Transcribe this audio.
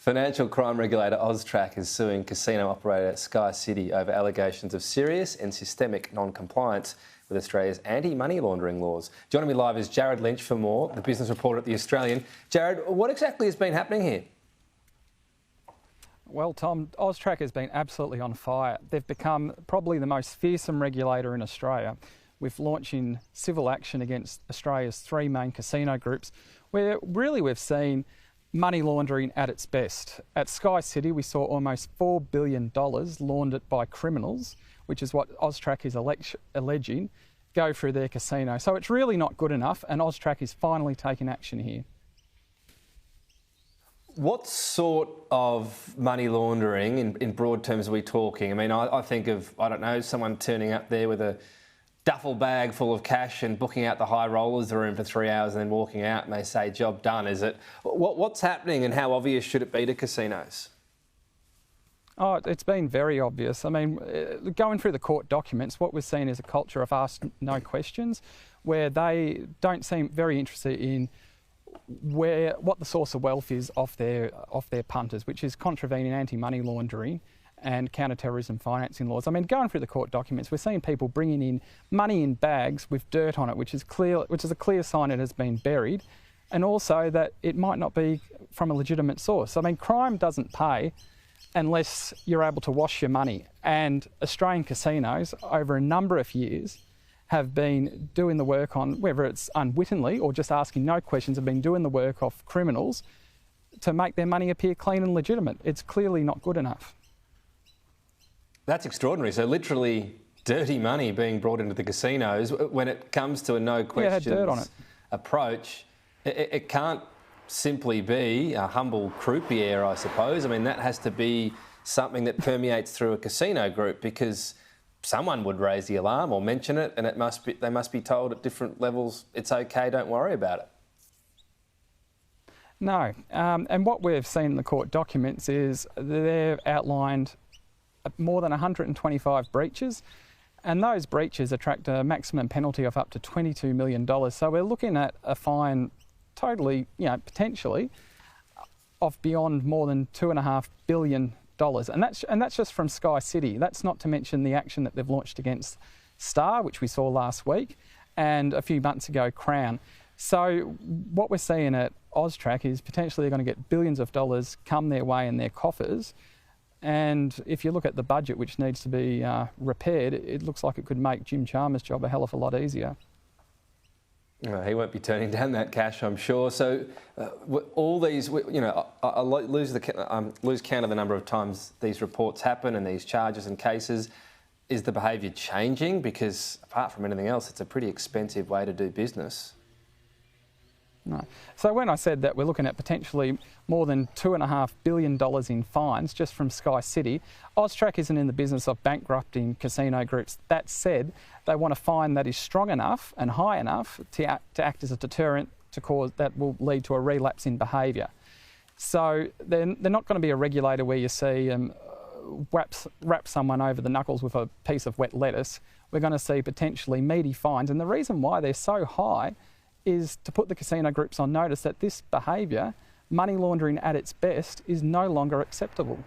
Financial crime regulator AUSTRAC is suing casino operator SkyCity over allegations of serious and systemic non-compliance with Australia's anti-money laundering laws. Joining me live is Jared Lynch for more, the business reporter at The Australian. Jared, what exactly has been happening here? Well, Tom, AUSTRAC has been absolutely on fire. They've become probably the most fearsome regulator in Australia, with launching civil action against Australia's three main casino groups, where really we've seen money laundering at its best. At SkyCity, we saw almost $4 billion laundered by criminals, which is what AUSTRAC is alleging, go through their casino. So it's really not good enough, and AUSTRAC is finally taking action here. What sort of money laundering, in broad terms, are we talking? I mean, I think of, I don't know, someone turning up there with a duffel bag full of cash and booking out the high rollers the room for 3 hours and then walking out and they say, job done, is it? What's happening and how obvious should it be to casinos? Oh, it's been very obvious. I mean, going through the court documents, what we're seeing is a culture of ask no questions, where they don't seem very interested in what the source of wealth is off their punters, which is contravening anti-money laundering and counter-terrorism financing laws. I mean, going through the court documents, we're seeing people bringing in money in bags with dirt on it, which is a clear sign it has been buried, and also that it might not be from a legitimate source. I mean, crime doesn't pay unless you're able to wash your money, and Australian casinos over a number of years have been doing the work on, whether it's unwittingly or just asking no questions, have been doing the work of criminals to make their money appear clean and legitimate. It's clearly not good enough. That's extraordinary. So literally dirty money being brought into the casinos. When it comes to a no questions approach, it can't simply be a humble croupier, I suppose. I mean, that has to be something that permeates through a casino group, because someone would raise the alarm or mention it, and they must be told at different levels, it's okay, don't worry about it. No, and what we've seen in the court documents is they've outlined more than 125 breaches, and those breaches attract a maximum penalty of up to $22 million. So we're looking at a fine totally, potentially, of beyond more than $2.5 billion. And that's just from SkyCity. That's not to mention the action that they've launched against Star, which we saw last week, and a few months ago, Crown. So what we're seeing at AUSTRAC is potentially they're going to get billions of dollars come their way in their coffers. And if you look at the budget, which needs to be repaired, it looks like it could make Jim Chalmers' job a hell of a lot easier. He won't be turning down that cash, I'm sure. So all these, I lose count of the number of times these reports happen and these charges and cases. Is the behaviour changing? Because apart from anything else, it's a pretty expensive way to do business. No. So when I said that we're looking at potentially more than $2.5 billion in fines just from SkyCity, AUSTRAC isn't in the business of bankrupting casino groups. That said, they want a fine that is strong enough and high enough to act as a deterrent that will lead to a relapse in behaviour. So they're not going to be a regulator where you see wrap someone over the knuckles with a piece of wet lettuce. We're going to see potentially meaty fines, and the reason why they're so high is to put the casino groups on notice that this behaviour, money laundering at its best, is no longer acceptable.